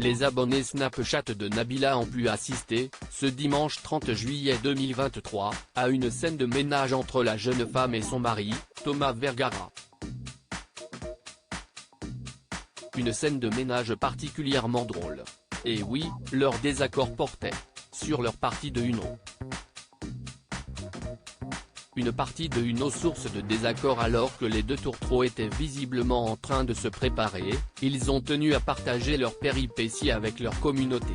Les abonnés Snapchat de Nabila ont pu assister, ce dimanche 30 juillet 2023, à une scène de ménage entre la jeune femme et son mari, Thomas Vergara. Une scène de ménage particulièrement drôle. Et oui, leur désaccord portait sur leur partie de Uno. Une partie de Uno source de désaccord alors que les deux tourtereaux étaient visiblement en train de se préparer, ils ont tenu à partager leurs péripéties avec leur communauté.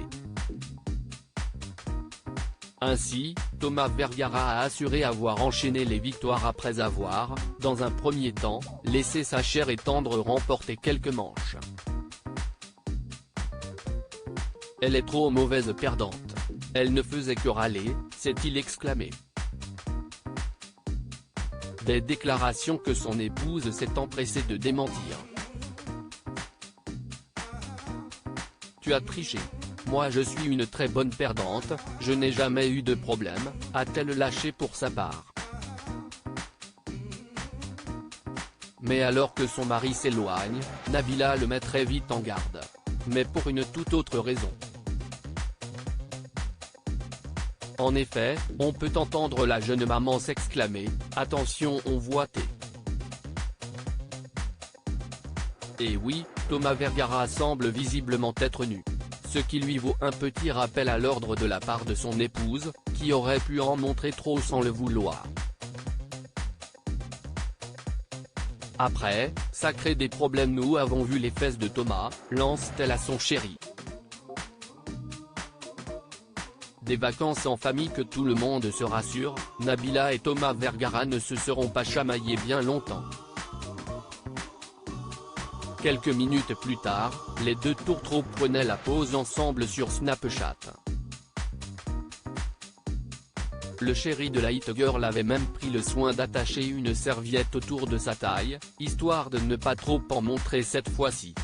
Ainsi, Thomas Vergara a assuré avoir enchaîné les victoires après avoir, dans un premier temps, laissé sa chère et tendre remporter quelques manches. Elle est trop mauvaise perdante. Elle ne faisait que râler, s'est-il exclamé. Des déclarations que son épouse s'est empressée de démentir. Tu as triché. Moi je suis une très bonne perdante, je n'ai jamais eu de problème, a-t-elle lâché pour sa part. Mais alors que son mari s'éloigne, Nabila le met très vite en garde. Mais pour une toute autre raison. En effet, on peut entendre la jeune maman s'exclamer « Attention, on voit tes ». Et oui, Thomas Vergara semble visiblement être nu. Ce qui lui vaut un petit rappel à l'ordre de la part de son épouse, qui aurait pu en montrer trop sans le vouloir. Après, ça crée des problèmes, nous avons vu les fesses de Thomas, lance-t-elle à son chéri. Des vacances en famille que tout le monde se rassure, Nabila et Thomas Vergara ne se seront pas chamaillés bien longtemps. Quelques minutes plus tard, les deux tourtereaux prenaient la pause ensemble sur Snapchat. Le chéri de la hit girl avait même pris le soin d'attacher une serviette autour de sa taille, histoire de ne pas trop en montrer cette fois-ci.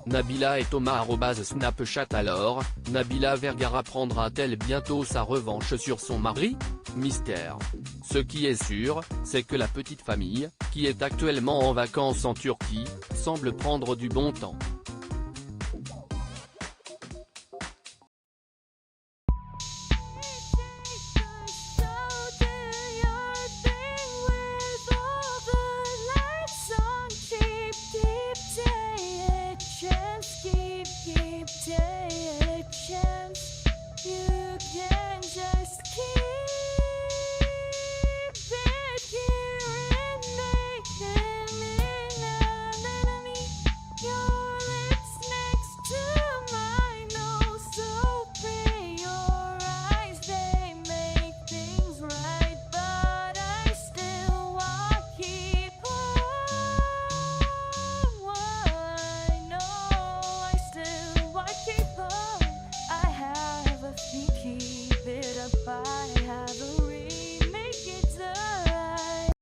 Nabila et Thomas @Snapchat. Alors, Nabila Vergara prendra-t-elle bientôt sa revanche sur son mari? Mystère. Ce qui est sûr, c'est que la petite famille, qui est actuellement en vacances en Turquie, semble prendre du bon temps.